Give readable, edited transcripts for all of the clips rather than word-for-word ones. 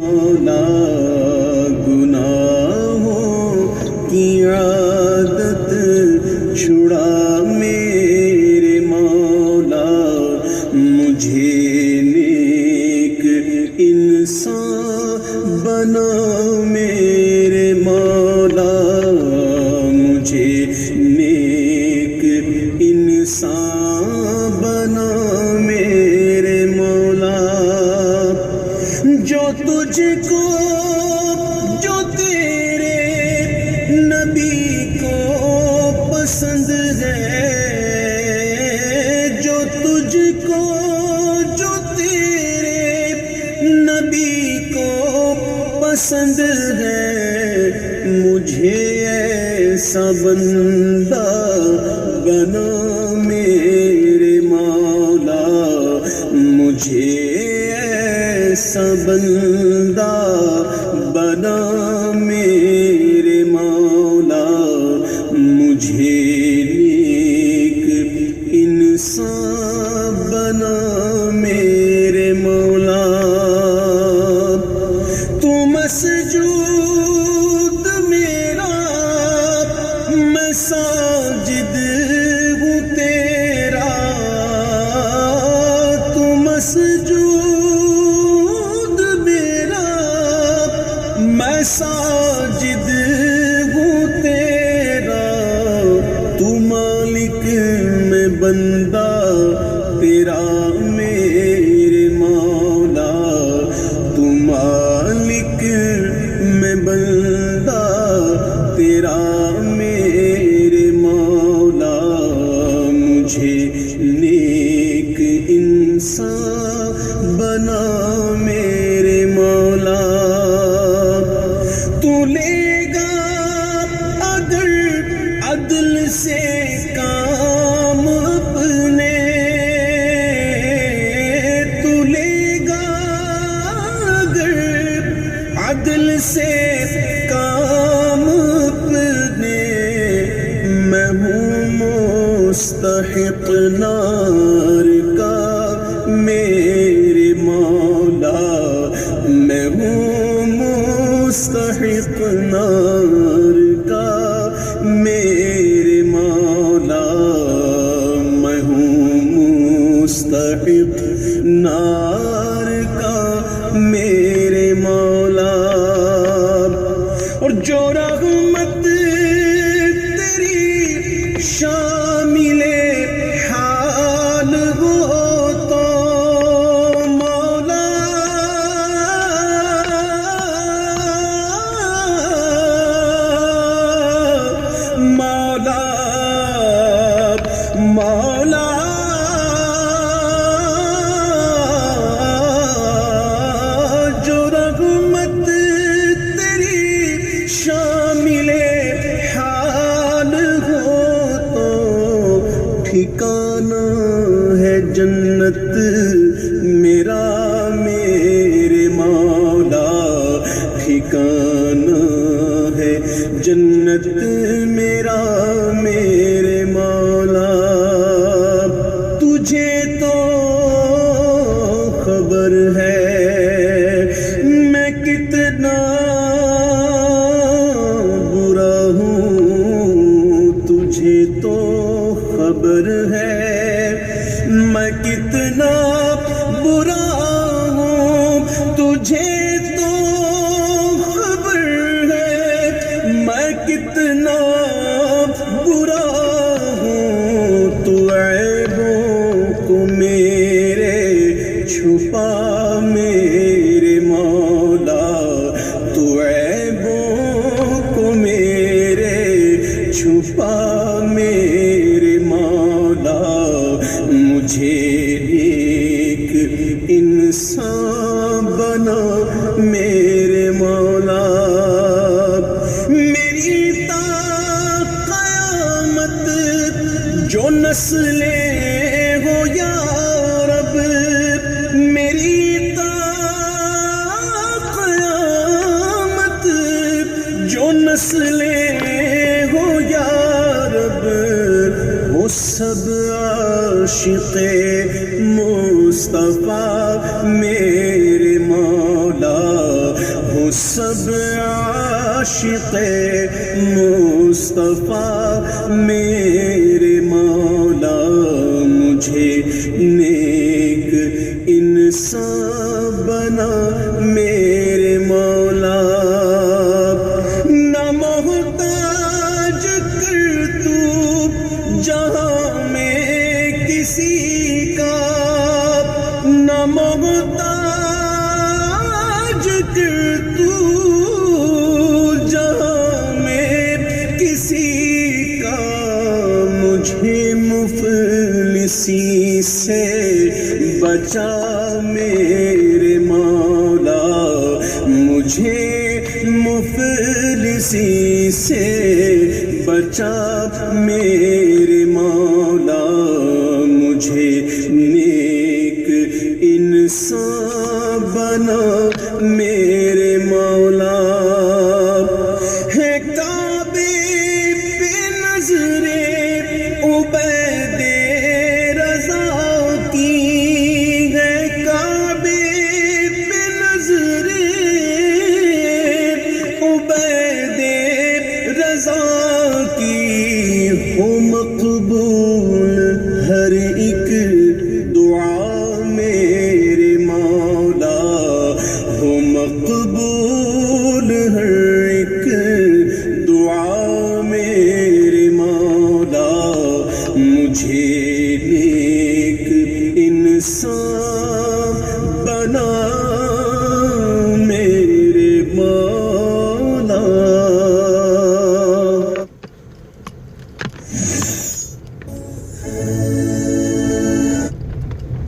مولا گناہوں کی عادت چھڑا میرے مولا، مجھے نیک انسان بنا میرے مولا، مجھے نیک انسان بنا میرے مولا، جو تجھ کو جو تیرے نبی کو پسند ہے، جو تجھ کو جو تیرے نبی کو پسند ہے، مجھے ایسا بندہ بنا میرے مولا، مجھے ایسا بندہ بنا میرے مولا، مجھے نیک انسان بنا میرے مولا، تو مسجود میرا میں ساجد ہوں تیرا، تو مسجود میرا میں ساجد ہوں تیرا، تو مالک میں بندہ تیرا میرے مولا، تو مالک میں بندہ تیرا میرے مولا، مجھے نیک انسان بنا میرے مولا، تو لے گا اگر عدل سے کام اپنے، تو لے گا اگر عدل سے کام اپنے، میں ہوں مستحق نار کا میرے مولا، میں ہوں مستحق نار کا میرے مولا، میں ہوں مستحق نار کا میرے مولا، اور جو رحمت تیری شامل حال ہو تو مولا، مولا مولا جو رحمت تیری شامل حال ہو تو ٹھکانہ ہے جنت میرا میرے مولا، ٹھکانہ ہے جنت میرا میرے مولا، تجھے تو خبر ہے میں کتنا برا ہوں، تجھے تو خبر ہے میں کتنا برا ہوں، تجھے تو خبر ہے میں کتنا برا ہوں، تو عیبوں کو میرے چھپا میرے مولا، تو عیبوں کو میرے چھپا میرے مولا، مجھے ایک انسان بنا میرے مولا، میری تا قیامت جو نسلیں ہو یا رب، میری تا قیامت جو نسلیں ہو یا رب، وہ سب عاشق مصطفیٰ میرے مولا، ہو سب عاشق مصطفیٰ میرے مولا مجھے نیک انسان بنا میرے مولا نہ محتاج کر تو جہاں میں کسی کا نہ محتاج کر تو جہاں میں کسی کا مجھے مفلسی سے بچا میرے مولا مجھے مفلسی سے بچا میرے مولا مجھے نیک انسان بنا میرے مولا ہے کعبے پہ نظر عبید رضا کی ہے کعبے پہ نظر عبید رضا کی ہو مقبول ہر ایک دعا میرے مولا ہو مقبول ہر ایک دعا میرے مولا مجھے نیک انسان بنا میرے مولا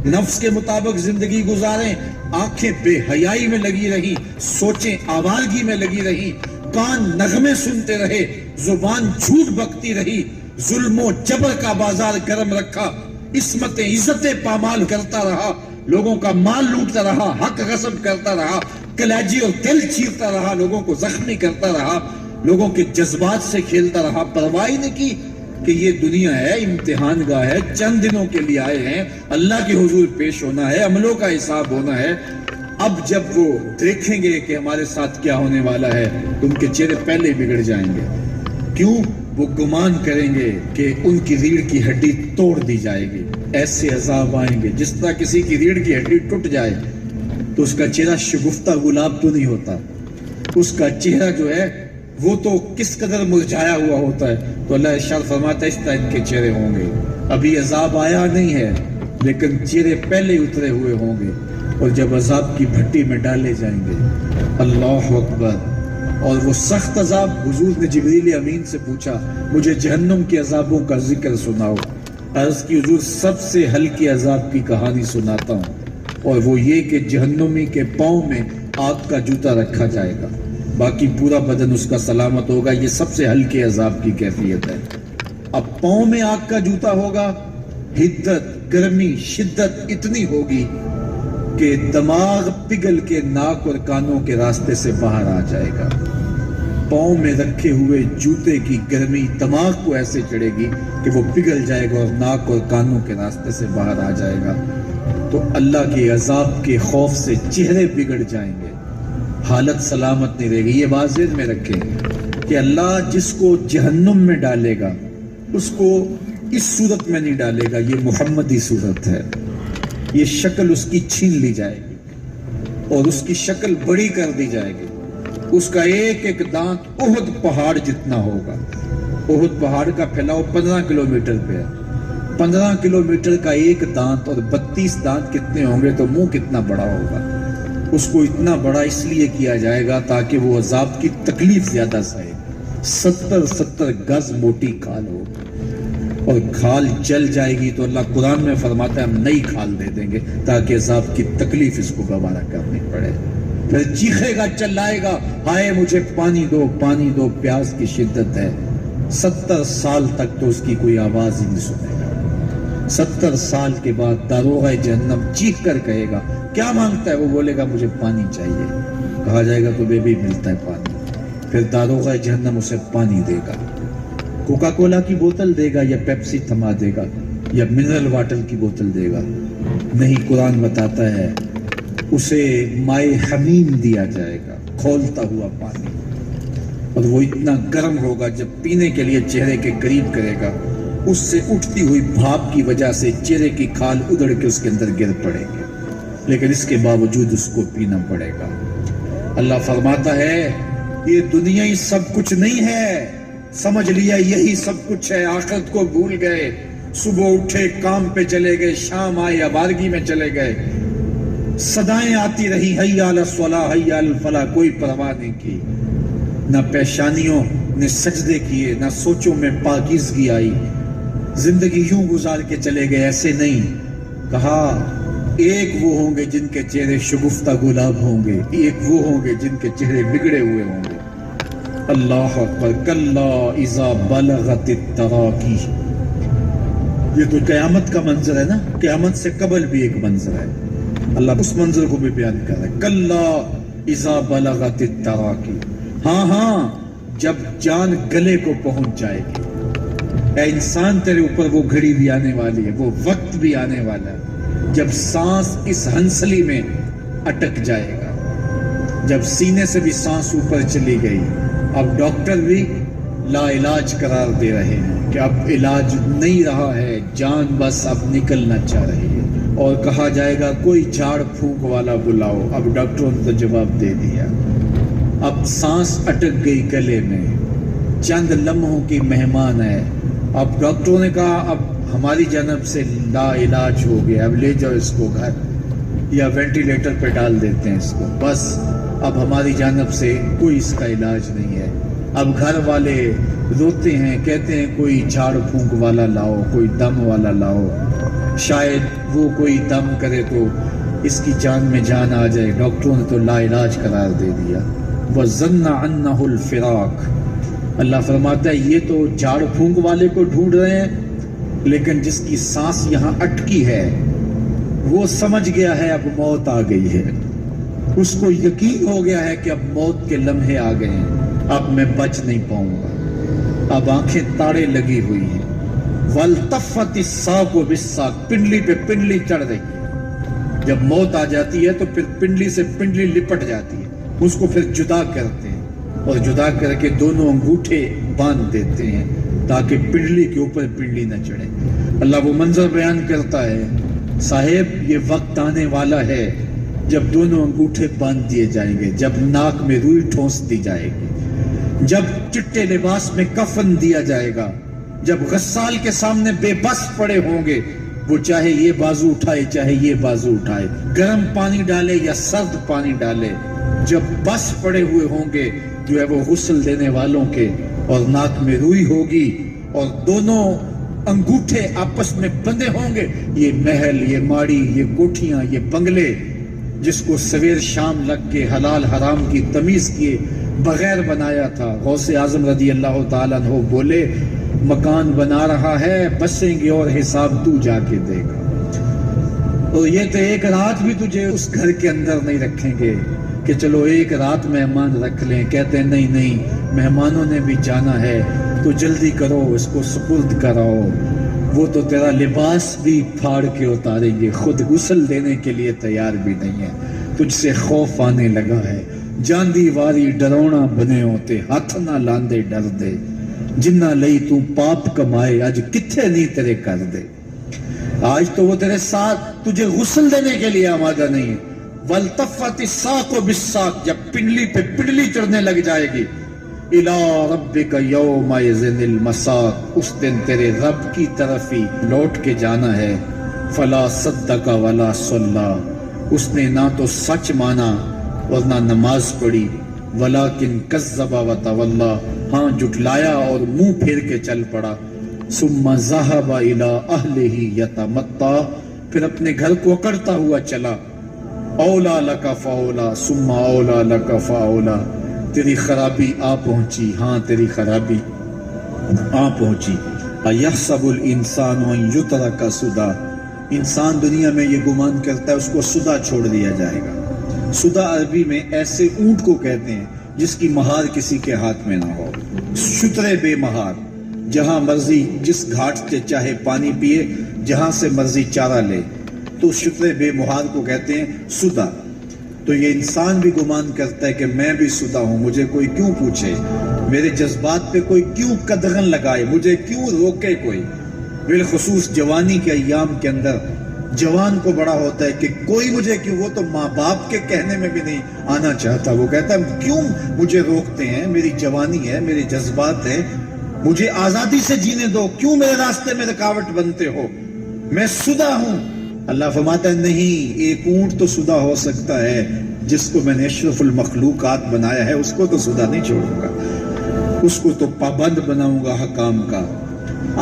نفس کے مطابق زندگی گزاریں آنکھیں بے حیائی میں لگی رہی سوچیں آوارگی میں لگی رہی کان نغمے سنتے رہے زبان جھوٹ بکتی رہی ظلم و جبر کا بازار گرم رکھا عصمتیں عزتیں پامال کرتا رہا لوگوں کا مال لوٹتا رہا حق غصب کرتا رہا کلیجی اور دل چیرتا رہا لوگوں کو زخمی کرتا رہا لوگوں کے جذبات سے کھیلتا رہا پرواہ نہیں کی کہ یہ دنیا ہے امتحان گاہ ہے چند دنوں کے لیے آئے ہیں اللہ کے حضور پیش ہونا ہے عملوں کا حساب ہونا ہے اب جب وہ دیکھیں گے کہ ہمارے ساتھ کیا ہونے والا ہے تو ان کے چہرے پہلے بگڑ جائیں گے کیوں وہ گمان کریں گے کہ ان کی ریڑھ کی ہڈی توڑ دی جائے گی ایسے عذاب آئیں گے جس طرح کسی کی ریڑھ کی ہڈی ٹوٹ جائے تو اس کا چہرہ شگفتہ گلاب تو نہیں ہوتا اس کا چہرہ جو ہے وہ تو کس قدر مرجھایا ہوا ہوتا ہے تو اللہ ارشاد فرماتا ہے اس طرح ان کے چہرے ہوں گے ابھی عذاب آیا نہیں ہے لیکن چہرے پہلے اترے ہوئے ہوں گے اور جب عذاب کی بھٹی میں ڈالے جائیں گے اللہ اکبر اور وہ سخت عذاب حضور نے جبریل امین سے پوچھا مجھے جہنم کے عذابوں کا ذکر سناؤ عرض کی حضور سب سے ہلکی عذاب کی کہانی سناتا ہوں اور وہ یہ کہ جہنمی کے پاؤں میں آگ کا جوتا رکھا جائے گا باقی پورا بدن اس کا سلامت ہوگا یہ سب سے ہلکے عذاب کی کیفیت ہے اب پاؤں میں آگ کا جوتا ہوگا حدت گرمی شدت اتنی ہوگی کہ دماغ پگھل کے ناک اور کانوں کے راستے سے باہر آ جائے گا پاؤں میں رکھے ہوئے جوتے کی گرمی دماغ کو ایسے چڑھے گی کہ وہ پگھل جائے گا اور ناک اور کانوں کے راستے سے باہر آ جائے گا تو اللہ کے عذاب کے خوف سے چہرے بگڑ جائیں گے حالت سلامت نہیں رہے گی یہ بات ذہن میں رکھیں کہ اللہ جس کو جہنم میں ڈالے گا اس کو اس صورت میں نہیں ڈالے گا یہ محمدی صورت ہے یہ شکل اس کی چھین لی جائے گی اور اس کی شکل بڑی کر دی جائے گی اس کا ایک ایک دانت احد پہاڑ جتنا ہوگا احد پہاڑ کا پھیلاؤ 15 کلومیٹر پہ ہے 15 کلومیٹر کا ایک دانت اور 32 دانت کتنے ہوں گے تو منہ کتنا بڑا ہوگا اس کو اتنا بڑا اس لیے کیا جائے گا تاکہ وہ عذاب کی تکلیف زیادہ سہے 70 گز موٹی کھال ہو اور کھال جل جائے گی تو اللہ قرآن میں فرماتا ہے ہم نئی کھال دے دیں گے تاکہ عذاب کی تکلیف اس کو گوارا کرنی پڑے پھر چیخے گا چلائے گا ہائے مجھے پانی دو پیاس کی شدت ہے 70 سال تک تو اس کی کوئی آواز ہی نہیں سنے گا 70 سال کے بعد داروغہ جہنم چیخ کر کہے گا کیا مانگتا ہے وہ بولے گا مجھے پانی چاہیے کہا جائے گا تو بے بھی ملتا ہے پانی پھر داروغہ جہنم اسے پانی دے گا کوکا کولا کی بوتل دے گا یا پیپسی تھما دے گا یا منرل واٹر کی بوتل دے گا نہیں قرآن بتاتا ہے اسے مائے حمیم دیا جائے گا، کھولتا ہوا پانی، اور وہ اتنا گرم ہوگا جب پینے کے لیے چہرے کے قریب کرے گا اس سے اٹھتی ہوئی بھاپ کی وجہ سے چہرے کی کھال ادڑ کے اس کے اندر گر پڑے گی، لیکن اس کے باوجود اس کو پینا پڑے گا۔ اللہ فرماتا ہے یہ دنیا ہی سب کچھ نہیں ہے، سمجھ لیا یہی سب کچھ ہے، آخرت کو بھول گئے، صبح اٹھے کام پہ چلے گئے، شام آئے آوارگی میں چلے گئے، صدائیں آتی رہی حی علی الصلاۃ حی علی الفلاح، کوئی پرواہ نہیں کی، نہ پیشانیوں نے سجدے کیے، نہ سوچوں میں پاکیزگی آئی، زندگی یوں گزار کے چلے گئے۔ ایسے نہیں، کہا ایک وہ ہوں گے جن کے چہرے شگفتہ گلاب ہوں گے، ایک وہ ہوں گے جن کے چہرے بگڑے ہوئے ہوں گے۔ اللہ اکبر، کلا اذا بلغت التراقی، یہ تو قیامت کا منظر ہے نا، قیامت سے قبل بھی ایک منظر ہے، اللہ اس منظر کو بھی بیان کر رہا ہے، کلا اذا بلغت التراقی، ہاں ہاں جب جان گلے کو پہنچ جائے گی۔ اے انسان تیرے اوپر وہ گھڑی بھی آنے والی ہے، وہ وقت بھی آنے والا ہے جب سانس اس ہنسلی میں اٹک جائے گا، جب سینے سے بھی سانس اوپر چلی گئی، اب ڈاکٹر بھی لا علاج قرار دے رہے ہیں کہ اب علاج نہیں رہا ہے، جان بس اب نکلنا چاہ رہی ہے، اور کہا جائے گا کوئی جھاڑ پھونک والا بلاؤ، اب ڈاکٹروں نے تو جواب دے دیا، اب سانس اٹک گئی گلے میں، چند لمحوں کی مہمان ہے، اب ڈاکٹروں نے کہا اب ہماری جانب سے لا علاج ہو گیا، اب لے جاؤ اس کو گھر یا وینٹیلیٹر پہ ڈال دیتے ہیں اس کو، بس اب ہماری جانب سے کوئی اس کا علاج نہیں ہے۔ اب گھر والے روتے ہیں، کہتے ہیں کوئی جھاڑ پھونک والا لاؤ، کوئی دم والا لاؤ، شاید وہ کوئی دم کرے تو اس کی جان میں جان آ جائے، ڈاکٹروں نے تو لا علاج قرار دے دیا۔ وَظَنَّ أَنَّهُ الْفِرَاقُ، اللہ فرماتا ہے یہ تو جھاڑ پھونک والے کو ڈھونڈ رہے ہیں، لیکن جس کی سانس یہاں اٹکی ہے وہ سمجھ گیا ہے اب موت آ گئی ہے، اس کو یقین ہو گیا ہے کہ اب موت کے لمحے آ گئے ہیں، اب میں بچ نہیں پاؤں گا، اب آنکھیں تاڑے لگی ہوئی ہیں، وَالْتَفَّتِ السَّاقُ بِالسَّاقِ، پنڈلی پہ پنڈلی چڑھ رہی ہے، جب موت آ جاتی ہے تو پھر پنڈلی سے پنڈلی لپٹ جاتی ہے، اس کو پھر جدا کرتے ہیں اور جدا کر کے دونوں انگوٹھے باندھ دیتے ہیں تاکہ پنڈلی کے اوپر پنڈلی نہ چڑھے۔ اللہ وہ منظر بیان کرتا ہے، صاحب یہ وقت آنے والا ہے جب دونوں انگوٹھے باندھ دیے جائیں گے، جب ناک میں روئی ٹھونس دی جائے گی، جب چٹے لباس میں کفن دیا جائے گا، جب غسال کے سامنے بے بس پڑے ہوں گے، وہ چاہے یہ بازو اٹھائے چاہے یہ بازو اٹھائے، گرم پانی ڈالے یا سرد پانی ڈالے، جب بس پڑے ہوئے ہوں گے جو ہے وہ غسل دینے والوں کے، اور ناک میں روئی ہوگی اور دونوں انگوٹھے آپس میں بندھے ہوں گے، یہ محل، یہ ماڑی، یہ کوٹھیاں، یہ بنگلے جس کو سویر شام لگ کے حلال حرام کی تمیز کیے بغیر بنایا تھا، غوث اعظم رضی اللہ تعالیٰ عنہ بولے مکان بنا رہا ہے، بسیں گے اور حساب تو جا کے دے گا، اور یہ تو ایک رات بھی تجھے اس گھر کے اندر نہیں رکھیں گے کہ چلو ایک رات مہمان رکھ لیں، کہتے ہیں نہیں نہیں مہمانوں نے بھی جانا ہے تو جلدی کرو اس کو سپرد کراؤ، وہ تو تیرا لباس بھی پھاڑ کے اتاریں گے، خود غسل دینے کے لیے تیار بھی نہیں ہے، تجھ سے خوف آنے لگا ہے، جاندی واری ڈرونا بنے ہوتے، ہاتھ نہ لاندے ڈر دے، جنہ لئی تو پاپ کمائے آج کتھے نہیں تیرے کر دے، آج تو وہ تیرے ساتھ تجھے غسل دینے کے لیے آمادہ نہیں ہے۔ وَالْتَفَّتِ السَّاقُ بِالسَّاقِ، جب پنڈلی پہ پنڈلی چڑھنے لگ جائے گی، إِلَىٰ رَبِّكَ يَوْمَئِذٍ الْمَسَاقُ، اس دن تیرے رب کی طرف ہی لوٹ کے جانا ہے، فَلَا صَدَّقَ وَلَا صَلَّىٰ، اس نے نہ تو سچ مانا اور نہ نماز پڑھی، وَلَٰكِنْ كَذَّبَ وَتَوَلَّىٰ، ہاں جھٹلایا اور منہ پھیر کے چل پڑا، ثُمَّ ذَهَبَ إِلَىٰ أَهْلِهِ يَتَمَطَّىٰ، پھر اپنے گھر کو اکڑتا ہوا چلا، اولا لک فاولا ثم اولا لک فاولا، تیری خرابی آ پہنچی، ہاں تیری خرابی آ پہنچی۔ ایحسب الانسان ان یترک سدی، انسان دنیا میں یہ گمان کرتا ہے اس کو سدا چھوڑ دیا جائے گا۔ سدا عربی میں ایسے اونٹ کو کہتے ہیں جس کی مہار کسی کے ہاتھ میں نہ ہو، شترے بے مہار، جہاں مرضی جس گھاٹ سے چاہے پانی پیے، جہاں سے مرضی چارہ لے، تو شترے بے مہار کو کہتے ہیں سدا۔ تو یہ انسان بھی گمان کرتا ہے کہ میں بھی شدہ ہوں، مجھے کوئی کیوں پوچھے، میرے جذبات پہ کوئی کیوں قدغن لگائے، مجھے کیوں روکے کوئی۔ بالخصوص جوانی کے ایام کے اندر جوان کو بڑا ہوتا ہے کہ کوئی مجھے کیوں، وہ تو ماں باپ کے کہنے میں بھی نہیں آنا چاہتا، وہ کہتا ہے کیوں مجھے روکتے ہیں، میری جوانی ہے، میرے جذبات ہیں، مجھے آزادی سے جینے دو، کیوں میرے راستے میں رکاوٹ بنتے ہو، میں شدہ ہوں۔ اللہ فرماتا ہے نہیں، ایک اونٹ تو شدہ ہو سکتا ہے، جس کو میں نے اشرف المخلوقات بنایا ہے اس کو تو شدہ نہیں چھوڑوں گا، اس کو تو پابند بناؤں گا حکام کا۔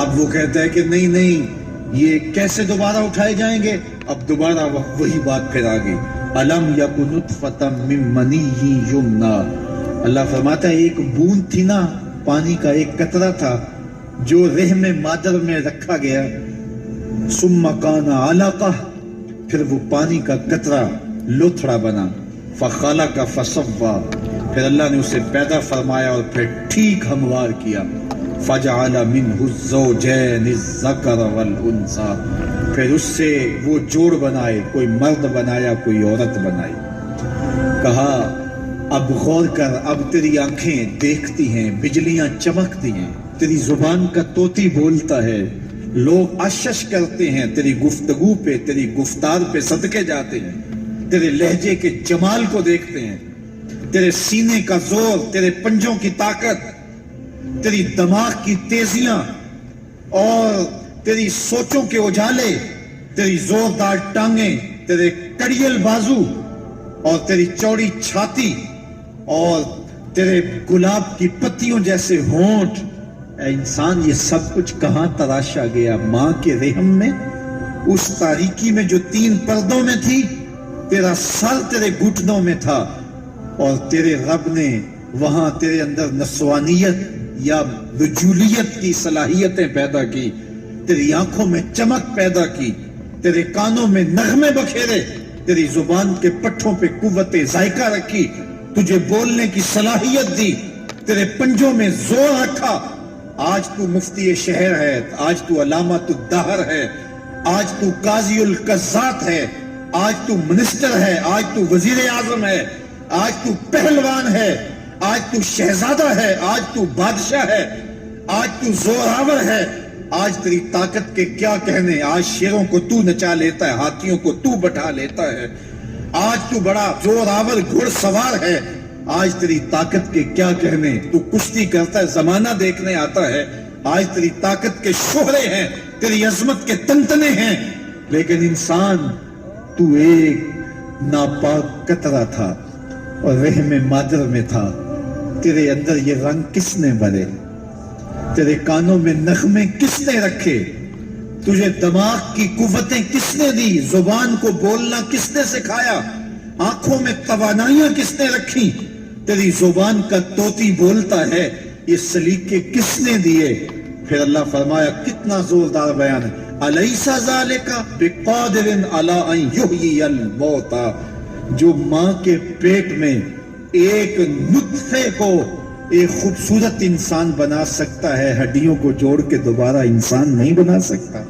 اب وہ کہتا ہے کہ نہیں نہیں، یہ کیسے دوبارہ اٹھائے جائیں گے؟ اب دوبارہ وہی بات پھر آ گئی، الم یکن نطفۃ من منی یمنی۔ اللہ فرماتا ہے ایک بوند تھی نا، پانی کا ایک قطرہ تھا جو رحم مادر میں رکھا گیا، ثم کان علقہ، پھر وہ پانی کا قطرہ لوتھڑا بنا، فخلق فسوی، پھر اللہ نے اسے پیدا فرمایا اور پھر ٹھیک ہموار کیا، فجعل منہ الزوجین الذکر والانثی، پھر اس سے وہ جوڑ بنائے، کوئی مرد بنایا کوئی عورت بنائی۔ کہا اب غور کر، اب تیری آنکھیں دیکھتی ہیں، بجلیاں چمکتی ہیں، تیری زبان کا طوطی بولتا ہے، لوگ اشش کرتے ہیں تیری گفتگو پہ، تیری گفتار پہ صدقے جاتے ہیں، تیرے لہجے کے جمال کو دیکھتے ہیں، تیرے سینے کا زور، تیرے پنجوں کی طاقت، تیری دماغ کی تیزیاں اور تیری سوچوں کے اجالے، تیری زوردار ٹانگیں، تیرے کڑیل بازو اور تیری چوڑی چھاتی اور تیرے گلاب کی پتیوں جیسے ہونٹ۔ اے انسان، یہ سب کچھ کہاں تراشا گیا؟ ماں کے رحم میں، اس تاریکی میں جو 3 پردوں میں تھی، تیرا سر تیرے گھٹنوں میں تھا، اور تیرے رب نے وہاں تیرے اندر نسوانیت یا رجولیت کی صلاحیتیں پیدا کی، تیری آنکھوں میں چمک پیدا کی، تیرے کانوں میں نغمے بکھیرے، تیری زبان کے پٹھوں پہ قوت ذائقہ رکھی، تجھے بولنے کی صلاحیت دی، تیرے پنجوں میں زور رکھا۔ آج تو مفتی شہر ہے، آج تو علامۃ الدہر ہے، آج تو قاضی القضات ہے، آج تو منسٹر ہے، آج تو وزیر اعظم ہے، آج تو پہلوان ہے، آج تو شہزادہ ہے، آج تو بادشاہ ہے، آج تو زوراور ہے، آج تیری طاقت کے کیا کہنے، آج شیروں کو تو نچا لیتا ہے، ہاتھیوں کو تو بٹھا لیتا ہے، آج تو بڑا زوراور گھڑ سوار ہے، آج تیری طاقت کے کیا کہنے، تو کشتی کرتا ہے، زمانہ دیکھنے آتا ہے، آج تیری طاقت کے شہرے ہیں، تیری عظمت کے تنتنے ہیں، لیکن انسان تو ایک ناپاک قطرہ تھا اور رحم مادر میں تھا۔ تیرے اندر یہ رنگ کس نے بھرے؟ تیرے کانوں میں نغمے کس نے رکھے؟ تجھے دماغ کی قوتیں کس نے دی؟ زبان کو بولنا کس نے سکھایا؟ آنکھوں میں توانائیاں کس نے رکھی؟ تیری زبان کا طوطی بولتا ہے، یہ سلیقے کس نے دیے؟ پھر اللہ فرمایا، کتنا زوردار بیان ہے، الیس ذالک بقادر علی ان یحیی الموتى، جو ماں کے پیٹ میں ایک نطفے کو ایک خوبصورت انسان بنا سکتا ہے، ہڈیوں کو جوڑ کے دوبارہ انسان نہیں بنا سکتا؟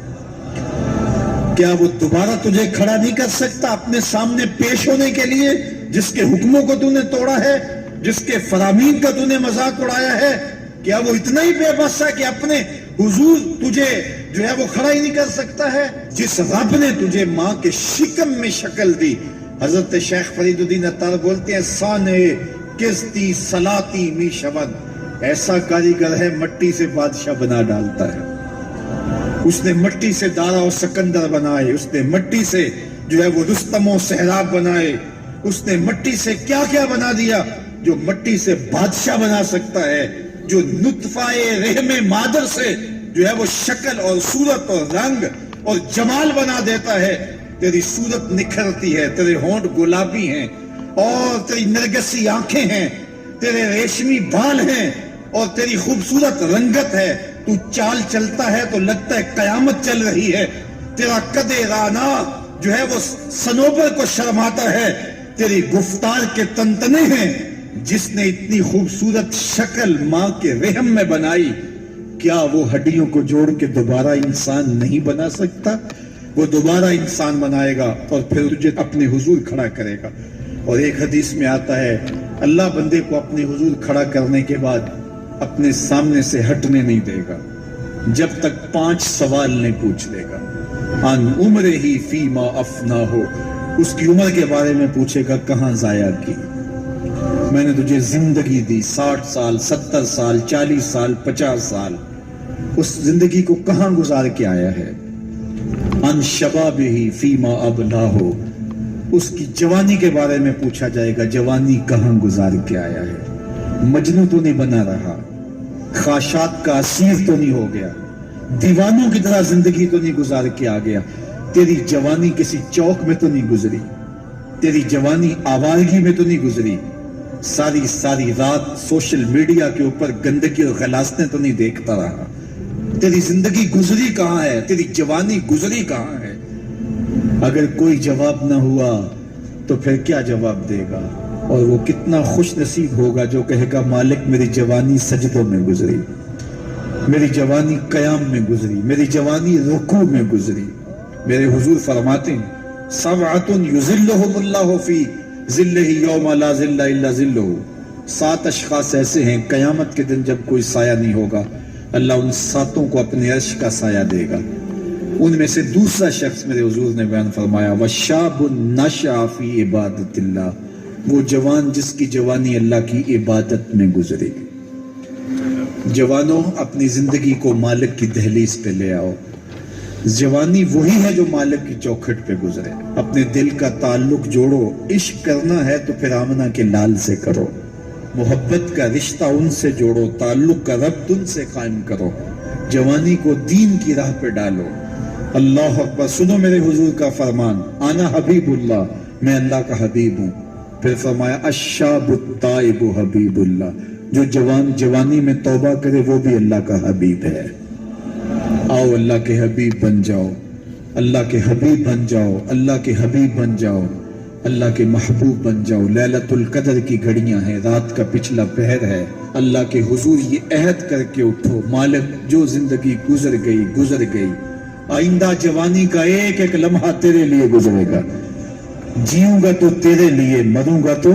کیا وہ دوبارہ تجھے کھڑا نہیں کر سکتا اپنے سامنے پیش ہونے کے لیے، جس کے حکموں کو تو نے توڑا ہے، جس کے فرامین کا تو نے مذاق اڑایا ہے؟ کیا وہ اتنا ہی بے بس ہے کہ اپنے حضور تجھے جو ہے وہ کھڑا ہی نہیں کر سکتا ہے؟ جس رب نے تجھے ماں کے شکم میں شکل دی، حضرت شیخ فرید الدین عطار بولتے ہیں، سانے کستی سلاتی می شود، ایسا کاریگر ہے مٹی سے بادشاہ بنا ڈالتا ہے۔ اس نے مٹی سے دارا و سکندر بنائے، اس نے مٹی سے جو ہے وہ رستم و سہراب بنائے، اس نے مٹی سے کیا کیا بنا دیا، جو مٹی سے بادشاہ بنا سکتا ہے، جو نطفہ رحم مادر سے جو ہے وہ شکل اور صورت اور رنگ اور جمال بنا دیتا ہے۔ تیری صورت نکھرتی ہے، تیرے ہونٹ گلابی ہیں اور تیری نرگسی آنکھیں ہیں، تیرے ریشمی بال ہیں اور تیری خوبصورت رنگت ہے، تو چال چلتا ہے تو لگتا ہے قیامت چل رہی ہے، تیرا قد رانا جو ہے وہ صنوبر کو شرماتا ہے، تیری گفتار کے تنتنے ہیں۔ جس نے اتنی خوبصورت شکل ماں کے رحم میں بنائی، کیا وہ ہڈیوں کو جوڑ کے دوبارہ انسان نہیں بنا سکتا؟ وہ دوبارہ انسان بنائے گا اور پھر تجھے اپنے حضور کھڑا کرے گا۔ اور ایک حدیث میں آتا ہے اللہ بندے کو اپنے حضور کھڑا کرنے کے بعد اپنے سامنے سے ہٹنے نہیں دے گا جب تک 5 سوال نہیں پوچھ لے گا. عن عمرہ فیما افناہ، اس کی عمر کے بارے میں پوچھے گا کہاں ضائع کی. میں نے تجھے زندگی دی 60 سال 70 سال 40 سال 50 سال، اس زندگی کو کہاں گزار کے آیا ہے. عن شبابہ فیما ابلاہ، اس کی جوانی کے بارے میں پوچھا جائے گا جوانی کہاں گزار کے آیا ہے. مجنوں تو نہیں بنا رہا، خواہشات کا اسیر تو نہیں ہو گیا، دیوانوں کی طرح زندگی تو نہیں گزار کے آ گیا. تیری جوانی کسی چوک میں تو نہیں گزری، تیری جوانی آوارگی میں تو نہیں گزری، ساری رات سوشل میڈیا کے اوپر گندگی اور غلاستیں تو نہیں دیکھتا رہا. تیری زندگی گزری کہاں ہے، تیری جوانی گزری کہاں ہے. اگر کوئی جواب نہ ہوا تو پھر کیا جواب دے گا؟ اور وہ کتنا خوش نصیب ہوگا جو کہے گا مالک میری جوانی سجدوں میں گزری، میری جوانی قیام میں گزری، میری جوانی رکوع میں گزری. میرے حضور فرماتے ہیں سبعۃ یظلھم اللہ فی ظلہ یوم لا ظل الا ظلہ، 7 اشخاص ایسے ہیں قیامت کے دن جب کوئی سایہ نہیں ہوگا اللہ ان 7 کو اپنے عرش کا سایہ دے گا. ان میں سے دوسرا شخص میرے حضور نے بیان فرمایا وشاب نشأ فی عبادت اللہ، وہ جوان جس کی جوانی اللہ کی عبادت میں گزرے. جوانوں اپنی زندگی کو مالک کی دہلیز پہ لے آؤ. جوانی وہی ہے جو مالک کی چوکھٹ پہ گزرے. اپنے دل کا تعلق جوڑو، عشق کرنا ہے تو پھر آمنہ کے لال سے کرو، محبت کا رشتہ ان سے جوڑو، تعلق کا ربط ان سے قائم کرو، جوانی کو دین کی راہ پہ ڈالو. اللہ اکبر. سنو میرے حضور کا فرمان انا حبیب اللہ، میں اللہ کا حبیب ہوں. پھر فرمایا الشاب التائب حبیب اللہ، جو جوان جوانی میں توبہ کرے وہ بھی اللہ کا حبیب ہے. آؤ اللہ کے حبیب بن جاؤ، اللہ کے حبیب بن جاؤ، اللہ کے حبیب بن جاؤ، اللہ کے محبوب بن جاؤ. لیلۃ القدر کی گھڑیاں ہیں، رات کا پچھلا پہر ہے. اللہ کے حضور یہ عہد کر کے اٹھو مالک جو زندگی گزر گئی آئندہ جوانی کا ایک ایک لمحہ تیرے لیے گزرے گا. جیوں گا تو تیرے لیے، مروں گا تو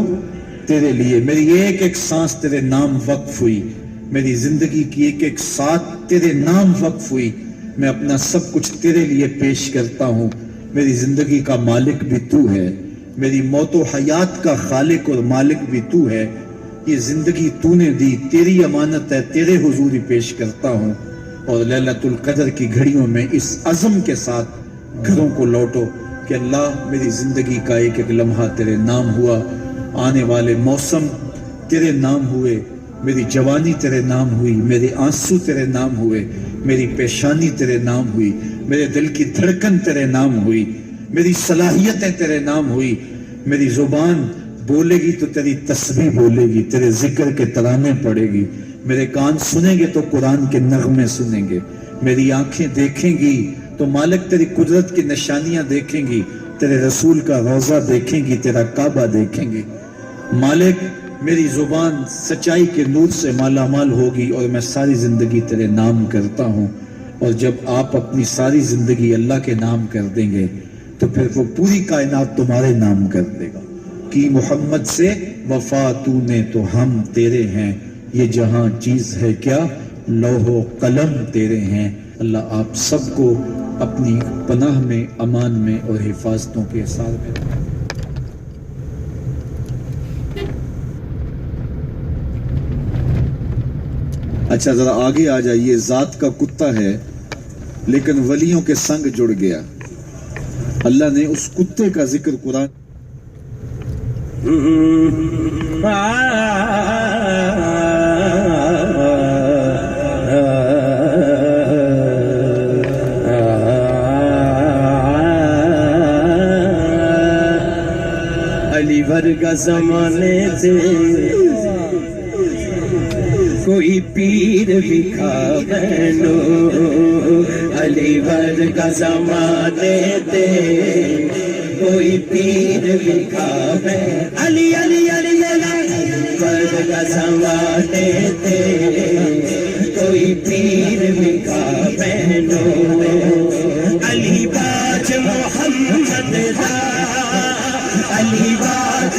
تیرے لیے. میری ایک ایک سانس تیرے نام وقف ہوئی، میری زندگی کی ایک ایک ساتھ تیرے نام وقف ہوئی. میں اپنا سب کچھ تیرے لیے پیش کرتا ہوں. میری زندگی کا مالک بھی تو ہے، میری موت و حیات کا خالق اور مالک بھی تو ہے. یہ زندگی تو نے دی، تیری امانت ہے، تیرے حضور ہی پیش کرتا ہوں. اور لیلۃ القدر کی گھڑیوں میں اس عزم کے ساتھ گھروں کو لوٹو کہ اللہ میری زندگی کا ایک ایک لمحہ تیرے نام ہوا، آنے والے موسم تیرے نام ہوئے، میری جوانی تیرے نام ہوئی، میرے آنسو تیرے نام ہوئے، میری پیشانی تیرے نام ہوئی، میرے دل کی دھڑکن تیرے نام ہوئی، میری صلاحیتیں تیرے نام ہوئی. میری زبان بولے گی تو تیری تسبیح بولے گی، تیرے ذکر کے ترانے پڑے گی. میرے کان سنیں گے تو قرآن کے نغمے سنیں گے. میری آنکھیں دیکھیں گی تو مالک تیری قدرت کی نشانیاں دیکھیں گی، تیرے رسول کا روضہ دیکھیں گی، تیرا کعبہ دیکھیں گی. مالک میری زبان سچائی کے نور سے مالا مال ہوگی اور میں ساری زندگی تیرے نام کرتا ہوں. اور جب آپ اپنی ساری زندگی اللہ کے نام کر دیں گے تو پھر وہ پوری کائنات تمہارے نام کر دے گا. کی محمد سے وفا تو نے تو ہم تیرے ہیں، یہ جہاں چیز ہے کیا لوح و قلم تیرے ہیں. اللہ آپ سب کو اپنی پناہ میں، امان میں اور حفاظتوں کے اثار میں. اچھا ذرا آگے آ جائیے. ذات کا کتا ہے لیکن ولیوں کے سنگ جڑ گیا. اللہ نے اس کتے کا ذکر قرآن علی ورگا زمانے سے کوئی پیر بکھا بہنو، علی ورگا زمانے سے کوئی پیر بکھا بہن، علی علی علی علی ورگا زمانے سے کوئی پیر بکھا بہنو، علی باج محمد دا، علی باج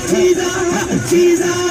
چیزا